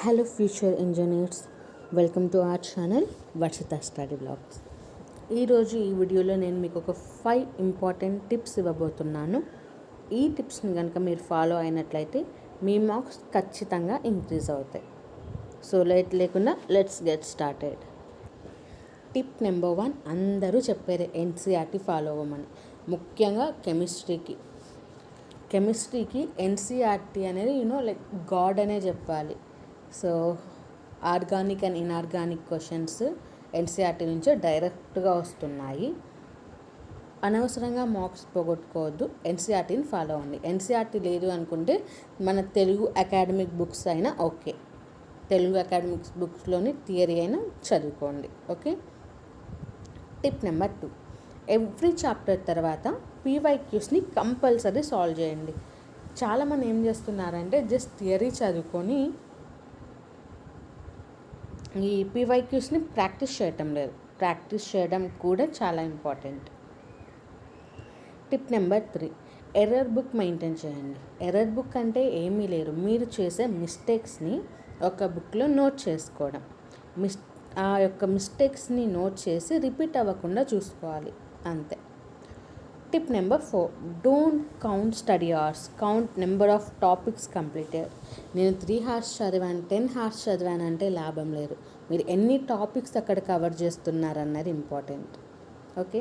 Hello future engineers, welcome to our channel Varshitha study blogs. ఈరోజు ఈ వీడియోలో నేను మీకు ఒక 5 ఇంపార్టెంట్ టిప్స్ ఇవ్వబోతున్నాను. ఈ టిప్స్ని కనుక మీరు ఫాలో అయినట్లయితే మీ మార్క్స్ ఖచ్చితంగా ఇంక్రీజ్ అవుతాయి. సో లేట్ లేకుండా let's get started. Tip number 1, అందరూ చెప్పారు ఎన్సీఆర్టీ ఫాలో అవ్వమని, ముఖ్యంగా కెమిస్ట్రీకి ఎన్సీఆర్టీ అనేది లైక్ గాడ్ అనే చెప్పాలి. So organic and inorganic questions NCERT నుంచే డైరెక్ట్గా వస్తున్నాయి. అనవసరంగా మార్క్స్ పోగొట్టుకోవద్దు, ఎన్సీఆర్టీని ఫాలో అవ్వండి. ఎన్సీఆర్టీ లేదు అనుకుంటే మన తెలుగు అకాడమిక్ బుక్స్ అయినా ఓకే, తెలుగు అకాడమిక్స్ బుక్స్లోని థియరీ అయినా చదువుకోండి. Okay. Tip number 2, every chapter తర్వాత పీవైక్యూస్ని కంపల్సరీ సాల్వ్ చేయండి. చాలామంది ఏం చేస్తున్నారంటే జస్ట్ థియరీ చదువుకొని ఈ పీవైక్యూస్ని ప్రాక్టీస్ చేయటం లేదు. ప్రాక్టీస్ చేయడం కూడా చాలా important. Tip number 3, error book maintain చేయండి. ఎర్రర్ బుక్ అంటే ఏమీ లేదు, మీరు చేసే మిస్టేక్స్ని ఒక బుక్లో నోట్ చేసుకోవడం. ఆ యొక్క మిస్టేక్స్ని నోట్ చేసి రిపీట్ అవ్వకుండా చూసుకోవాలి, అంతే. Tip number 4, don't count study hours, count number of topics completed. నేను 3 hours చదివాను, 10 hours చదివాను అంటే లాభం లేదు. మీరు ఎన్ని టాపిక్స్ అక్కడ కవర్ చేస్తున్నారన్నది important. Okay.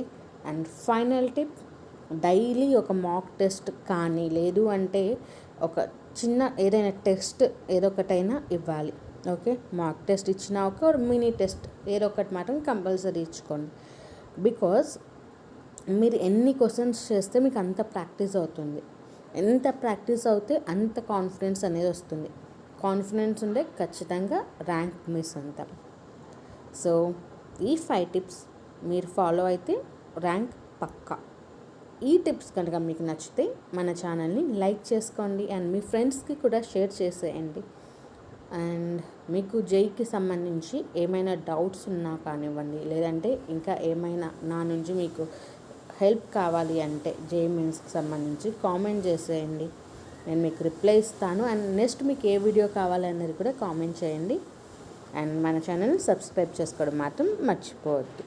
And final tip, daily ఒక మాక్ టెస్ట్ కానీ లేదు అంటే ఒక చిన్న ఏదైనా టెస్ట్ ఏదో ఒకటైనా ఇవ్వాలి. ఓకే. మాక్ టెస్ట్ ఇచ్చినా ఒక మినీ టెస్ట్ ఏదో ఒకటి మాత్రం కంపల్సరీ ఇచ్చుకోండి. బికాజ్ మీరు ఎన్ని క్వశ్చన్స్ చేస్తే మీకు అంత ప్రాక్టీస్ అవుతుంది. ఎంత ప్రాక్టీస్ అవుతే అంత కాన్ఫిడెన్స్ అనేది వస్తుంది. కాన్ఫిడెన్స్ ఉంటే ఖచ్చితంగా ర్యాంక్ మిస్ అవుతాం. సో ఈ 5 టిప్స్ మీరు ఫాలో అయితే ర్యాంక్ పక్కా. ఈ టిప్స్ కనుక మీకు నచ్చితే మన ఛానల్ని లైక్ చేసుకోండి అండ్ మీ ఫ్రెండ్స్కి కూడా షేర్ చేసేయండి. అండ్ మీకు జైకి సంబంధించి ఏమైనా డౌట్స్ ఉన్నా కానివ్వండి, లేదంటే ఇంకా ఏమైనా నా నుంచి మీకు హెల్ప్ కావాలి అంటే జేఈఈ మెయిన్స్కి సంబంధించి కామెంట్ చేసేయండి, నేను మీకు రిప్లై ఇస్తాను. అండ్ నెక్స్ట్ మీకు ఏ వీడియో కావాలన్నది కూడా కామెంట్ చేయండి. అండ్ మన ఛానల్ని సబ్స్క్రైబ్ చేసుకోవడం మాత్రం మర్చిపోవద్దు.